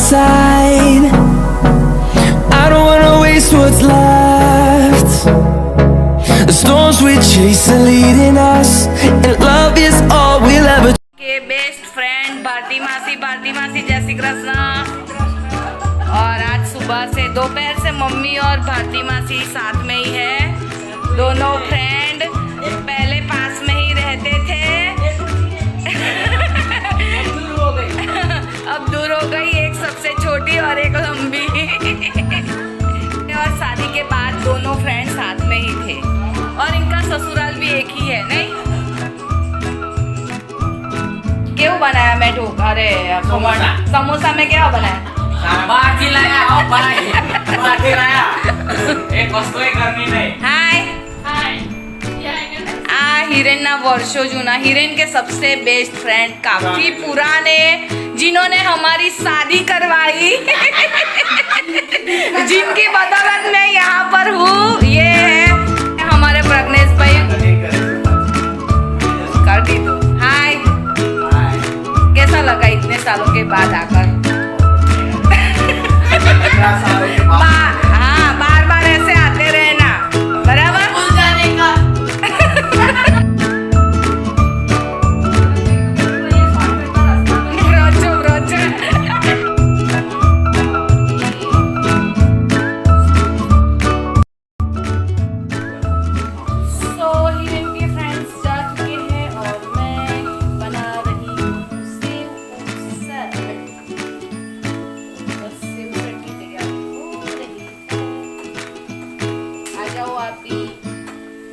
side. I don't wanna waste what's left. The storms we chase are leading us, and love is all we'll ever. के best friend Bharti मासी जय श्री कृष्ण। और आज सुबह से दोपहर से मम्मी और भारती मासी साथ में ही है। दोनों फ्रेंड पहले पास में ही रहते थे अब दूर हो गई, एक सबसे छोटी और एक लंबी और शादी के बाद दोनों फ्रेंड साथ में ही थे। और इनका ससुराल भी एक ही है, नहीं? क्या बनाया मैं ढोक? अरे समोसा में क्या बनाया? बाटी लाया हो बाटी लाया एक वस्तु करनी नहीं। हाय हिरेन ना वर्षों जूना, हिरेन के सबसे बेस्ट फ्रेंड, काफी पुराने, जिन्होंने हमारी शादी करवाई जिनकी बदौलत मैं यहाँ पर हूँ, ये है हमारे प्रज्ञेश भाई। कर दी तो हाय, कैसा लगा इतने सालों के बाद आकर? हाँ, बार बार ऐसे आते रहना, बराबर? भूल जाने का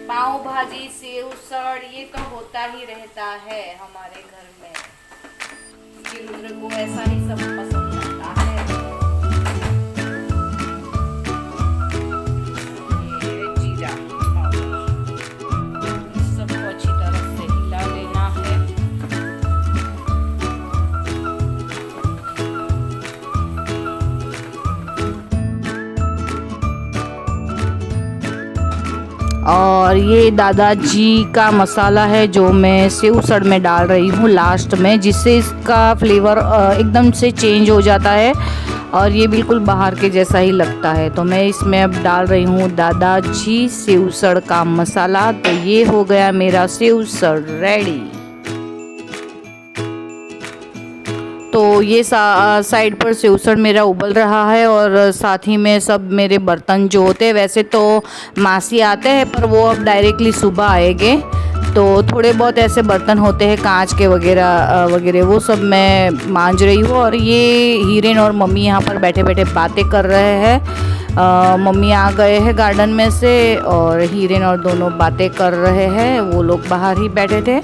पाव भाजी, सेव सड़, ये तो होता ही रहता है हमारे घर में। रुद्र को ऐसा ही सब पसंद आता है। ये जीरा पाउडर सबको अच्छी तरह से हिला लेना है। और ये दादाजी का मसाला है जो मैं सेव सड़ में डाल रही हूँ लास्ट में, जिससे इसका फ्लेवर एकदम से चेंज हो जाता है और ये बिल्कुल बाहर के जैसा ही लगता है। तो मैं इसमें अब डाल रही हूँ दादाजी सेव सड़ का मसाला। तो ये हो गया मेरा सेव सड़ रेडी। तो ये साइड पर सेवसड़ मेरा उबल रहा है और साथ ही में सब मेरे बर्तन जो होते हैं, वैसे तो मासी आते हैं पर वो अब डायरेक्टली सुबह आएंगे, तो थोड़े बहुत ऐसे बर्तन होते हैं कांच के वगैरह वो सब मैं मांज रही हूँ। और ये हिरेन और मम्मी यहाँ पर बैठे बैठे बातें कर रहे हैं। मम्मी आ गए हैं गार्डन में से और हिरेन और दोनों बातें कर रहे हैं, वो लोग बाहर ही बैठे थे।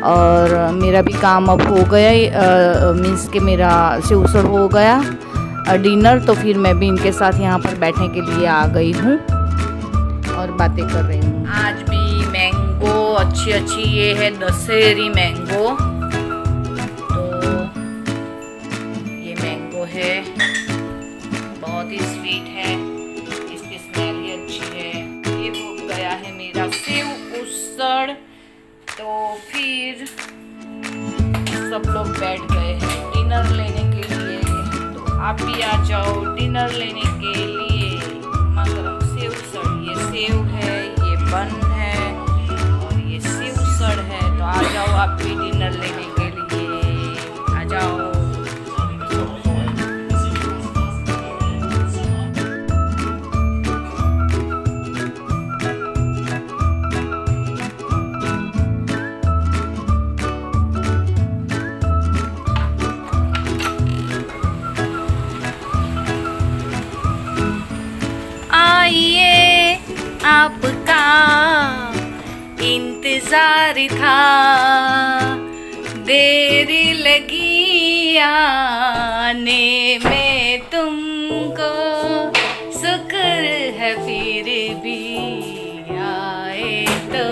और मेरा भी काम अब हो गया, मीन्स के मेरा सेवसड़ हो गया डिनर। तो फिर मैं भी इनके साथ यहाँ पर बैठने के लिए आ गई हूँ और बातें कर रही हूँ। आज भी मैंगो अच्छी ये है दशहरी मैंगो। तो ये मैंगो है, बहुत ही स्वीट है, इसकी स्मेल ही अच्छी है। ये हो गया है मेरा सेव उसड़। तो फिर सब लोग बैठ गए हैं डिनर लेने के लिए, तो आप भी आ जाओ डिनर लेने के लिए। मगरम सेव सड़, ये सेव है, ये बन है और ये सेव सड़ है। तो आ जाओ आप भी डिनर लेने के लिए, आ जाओ। आइए आपका इंतजार था, देरी लगी आने में तुमको, शुक्र है फिर भी आए तो।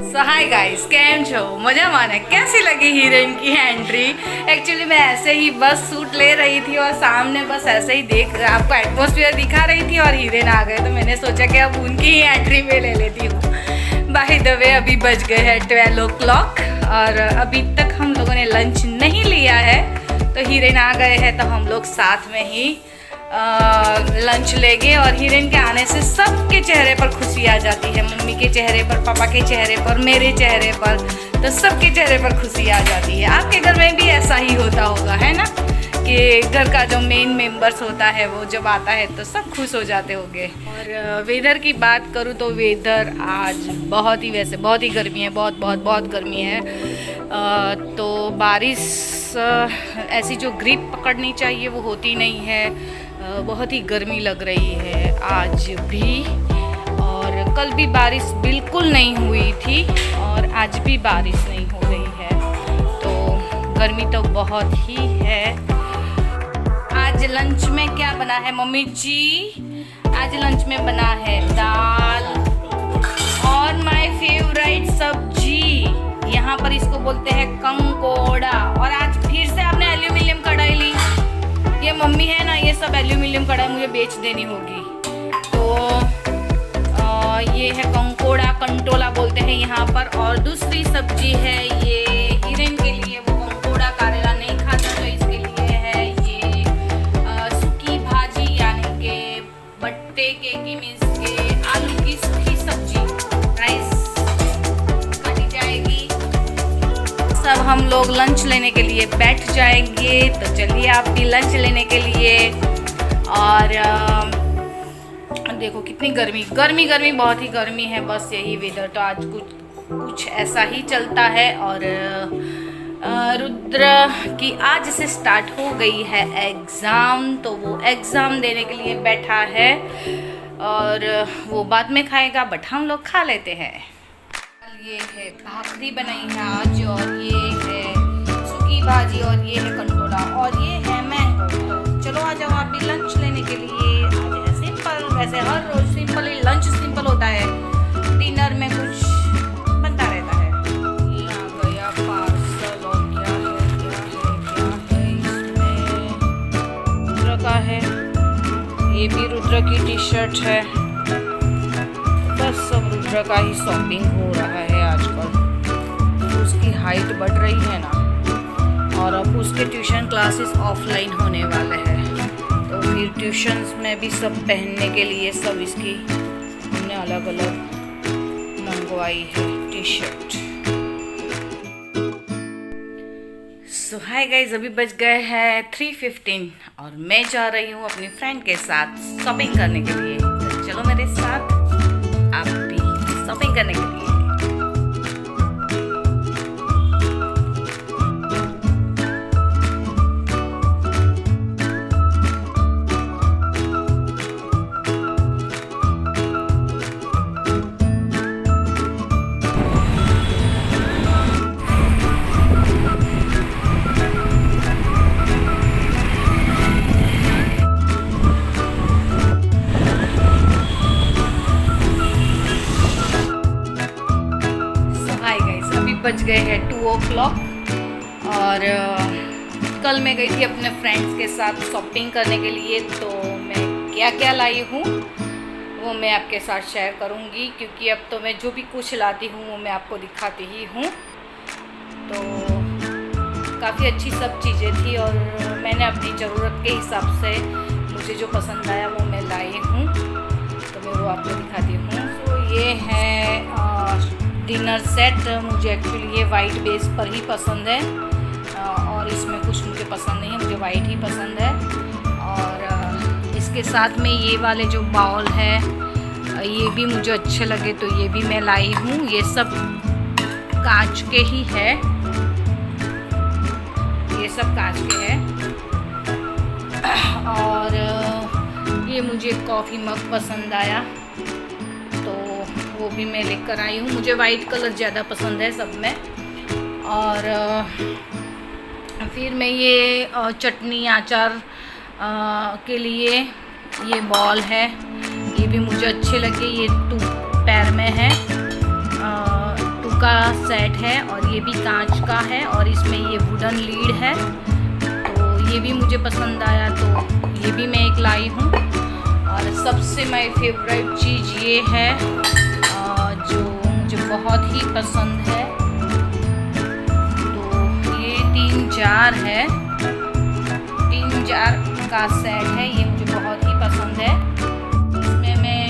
सो हाय गाइस, केम छो? मजा माने? कैसी लगी हीरोइन की एंट्री? एक्चुअली मैं ऐसे ही बस सूट ले रही थी और सामने बस ऐसे ही देख आपको एटमॉस्फेयर दिखा रही थी और हीरोइन आ गए, तो मैंने सोचा कि अब उनकी ही एंट्री में ले लेती हूँ। बाय द वे अभी बज गए हैं 12 o'clock और अभी तक हम लोगों ने लंच नहीं लिया है, तो हिरेन आ गए हैं तो हम लोग साथ में ही लंच लेंगे। और हिरेन के आने से सबके चेहरे पर खुशी आ जाती है, मम्मी के चेहरे पर, पापा के चेहरे पर, मेरे चेहरे पर, तो सबके चेहरे पर खुशी आ जाती है। आपके घर में भी ऐसा ही होता होगा, है ना, कि घर का जो मेन मेंबर्स होता है वो जब आता है तो सब खुश हो जाते होंगे। और वेदर की बात करूँ तो वेदर आज बहुत ही, वैसे बहुत ही गर्मी है, बहुत बहुत बहुत गर्मी है। तो बारिश ऐसी जो ग्रिप पकड़नी चाहिए वो होती नहीं है। बहुत ही गर्मी लग रही है आज भी, और कल भी बारिश बिल्कुल नहीं हुई थी और आज भी बारिश नहीं हो रही है, तो गर्मी तो बहुत ही है। आज लंच में क्या बना है मम्मी जी? आज लंच में बना है दाल और माय फेवरेट सब्जी, यहाँ पर इसको बोलते हैं कंकोड़ा। और आज फिर से आपने एल्यूमिनियम कढ़ाई ली। ये मम्मी है ना, ये सब एल्यूमिनियम कढ़ाई मुझे बेच देनी होगी। तो ये है कंकोड़ा, कंटोला बोलते हैं यहाँ पर। और दूसरी सब्जी है ये हिरेन के लिए, वो कंकोड़ा करेला नहीं खाता तो इसके लिए है ये सूखी भाजी, यानी के बट्टे के मीन्स के आलू की सूखी सब्जी, राइस काटी जाएगी। सब हम लोग लंच लेने के लिए बैठ जाएंगे, तो चलिए आप भी लंच लेने के लिए। और देखो कितनी गर्मी बहुत ही गर्मी है, बस यही वेदर तो आज कुछ ऐसा ही चलता है। और रुद्र की आज से स्टार्ट हो गई है एग्ज़ाम, तो वो एग्ज़ाम देने के लिए बैठा है और वो बाद में खाएगा, बट हम लोग खा लेते हैं। ये है भाखरी बनाई है आज, और ये है सूखी भाजी, और ये है कंटोला, और ये है मैंगो। तो चलो आ जाओ आप भी लंच लेने के लिए। आज है सिंपल, वैसे हर रोज सिंपल ही लंच सिंपल होता है, डिनर में कुछ बनता रहता है। ये आ गया पार्सल, और क्या है इसमें? रुद्र का है, ये भी रुद्र की टी शर्ट है। बस सब रुद्र का ही शॉपिंग हो रहा है आजकल। उसकी हाइट बढ़ रही है ना, और अब उसके ट्यूशन क्लासेस ऑफलाइन होने वाले हैं, तो फिर ट्यूशन्स में भी सब पहनने के लिए सब इसकी हमने अलग अलग मंगवाई है टी शर्ट। सो हाय गाइस, अभी बज गए हैं 3:15 और मैं जा रही हूँ अपनी फ्रेंड के साथ शॉपिंग करने के लिए। तो चलो मेरे साथ आप भी शॉपिंग करने के लिए। बज गए हैं 2 o'clock और कल मैं गई थी अपने फ्रेंड्स के साथ शॉपिंग करने के लिए। तो मैं क्या क्या लाई हूँ वो मैं आपके साथ शेयर करूँगी, क्योंकि अब तो मैं जो भी कुछ लाती हूँ वो मैं आपको दिखाती ही हूँ। तो काफ़ी अच्छी सब चीज़ें थी और मैंने अपनी ज़रूरत के हिसाब से मुझे जो पसंद आया वो मैं लाई हूँ, तो मैं वो आपको दिखाती हूँ। तो ये है डिनर सेट। मुझे एक्चुअली ये वाइट बेस पर ही पसंद है और इसमें कुछ मुझे पसंद नहीं है, मुझे वाइट ही पसंद है। और इसके साथ में ये वाले जो बाउल है ये भी मुझे अच्छे लगे, तो ये भी मैं लाई हूँ। ये सब कांच के ही है, ये सब कांच के है। और ये मुझे कॉफ़ी मग पसंद आया, तो वो भी मैं लेकर आई हूँ। मुझे वाइट कलर ज़्यादा पसंद है सब में। और फिर मैं ये चटनी अचार के लिए ये बॉल है, ये भी मुझे अच्छे लगे। ये 2 पैर में है, 2 का सेट है और ये भी कांच का है और इसमें ये वुडन लीड है, तो ये भी मुझे पसंद आया, तो ये भी मैं एक लाई हूँ। और सबसे माय फेवरेट चीज़ ये है जो मुझे बहुत ही पसंद है, तो ये 3 जार है का सेट है, ये मुझे बहुत ही पसंद है। इसमें मैं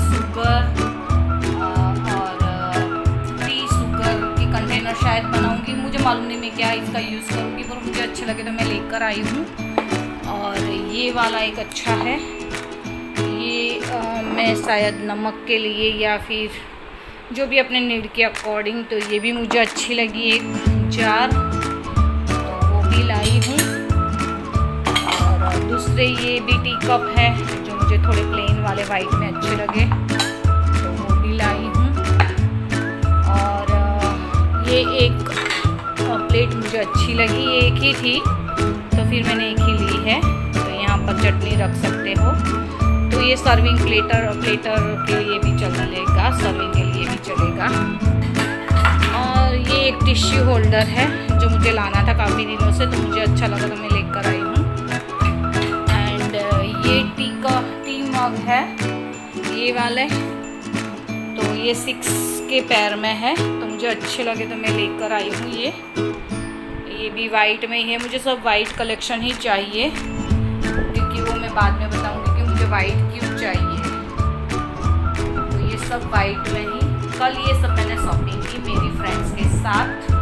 शुगर और टी शुगर की कंटेनर शायद बनाऊंगी, मुझे मालूम नहीं मैं क्या इसका यूज़ करूंगी, पर मुझे अच्छे लगे तो मैं लेकर आई हूँ। और ये वाला एक अच्छा है, ये मैं शायद नमक के लिए या फिर जो भी अपने नीड के अकॉर्डिंग, तो ये भी मुझे अच्छी लगी एक जार, तो वो भी लाई हूँ। और दूसरे ये भी टी कप है जो मुझे थोड़े प्लेन वाले वाइट में अच्छे लगे, तो वो भी लाई हूँ। और ये एक प्लेट मुझे अच्छी लगी, ये एक ही थी तो फिर मैंने एक ही ली है, तो यहाँ पर चटनी रख सकते हो। तो ये सर्विंग प्लेटर के लिए भी चलेगा, सर्विंग के लिए भी चलेगा। और ये एक टिश्यू होल्डर है जो मुझे लाना था काफ़ी दिनों से, तो मुझे अच्छा लगा तो मैं लेकर आई हूँ। एंड ये टी मग है ये वाले, तो ये 6 के पैर में है, तो मुझे अच्छे लगे तो मैं लेकर आई हूँ। ये भी वाइट में ही है, मुझे सब वाइट कलेक्शन ही चाहिए, क्योंकि वो मैं बाद में बताऊँगी कि मुझे वाइट क्यों चाहिए। तो ये सब वाइट में ही, कल ये सब मैंने शॉपिंग की मेरी फ्रेंड्स के साथ।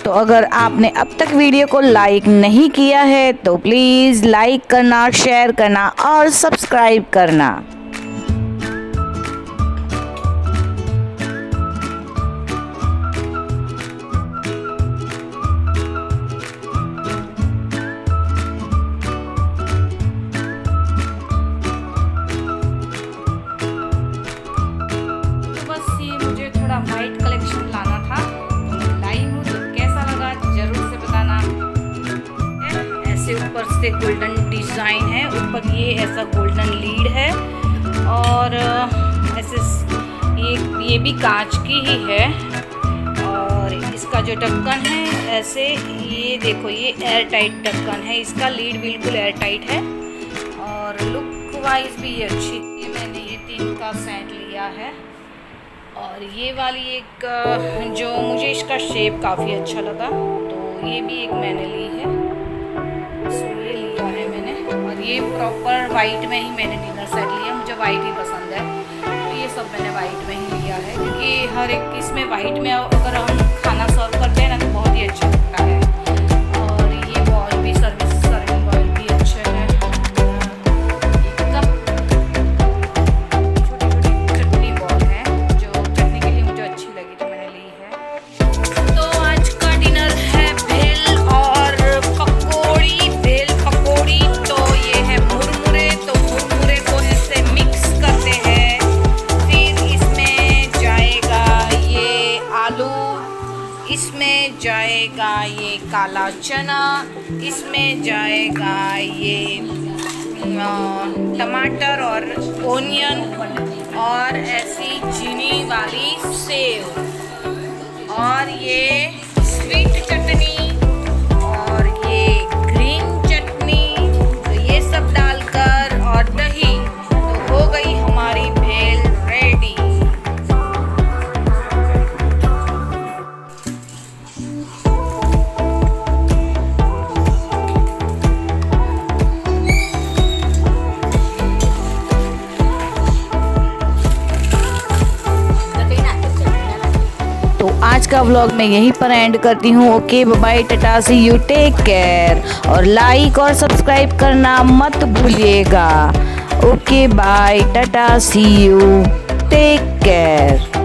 तो अगर आपने अब तक वीडियो को लाइक नहीं किया है तो प्लीज़ लाइक करना, शेयर करना और सब्सक्राइब करना। तो बस ये मुझे थोड़ा वाइट कलेक्शन लाना था, ऊपर से गोल्डन डिज़ाइन है, ऊपर ये ऐसा गोल्डन लीड है, और ऐसे ये भी कांच की ही है। और इसका जो ढक्कन है ऐसे, ये देखो ये एयर टाइट ढक्कन है, इसका लीड बिल्कुल एयर टाइट है, और लुक वाइज भी ये अच्छी। ये मैंने ये 3 का सेट लिया है। और ये वाली एक जो मुझे इसका शेप काफ़ी अच्छा लगा, तो ये भी एक मैंने ली है, लिया है मैंने। और ये प्रॉपर वाइट में ही मैंने डिनर सेट लिया, मुझे वाइट ही पसंद है, तो ये सब मैंने वाइट में ही लिया है, क्योंकि हर एक इसमें वाइट में अगर हम खाना सर्व करते हैं ना तो बहुत ही अच्छा लगता है। और ये बॉल भी सर्विंग बॉल भी अच्छे हैं। छोटी छोटी चटनी बॉल है जो चटनी के लिए मुझे अच्छी लगी तो मैंने ली है। तो आज का डिनर है भेल और पकौड़ी। तो ये है मुरमुरे, तो मुरमुरे को ऐसे मिक्स करते हैं, फिर इसमें जाएगा ये आलू, इसमें जाएगा ये काला चना, इसमें जाएगा ये टमाटर और ओनियन, और ऐसी चीनी वाली सेव, और ये स्वीट चटनी, और ये ग्रीन चटनी, तो ये सब डालकर और दही, तो हो गई हमारी भेल रेडी। तो आज का व्लॉग मैं यहीं पर एंड करती हूँ। Okay bye, tata, see you, take care, और लाइक और सब्सक्राइब करना मत भूलिएगा। Okay bye, tata, see you, take care.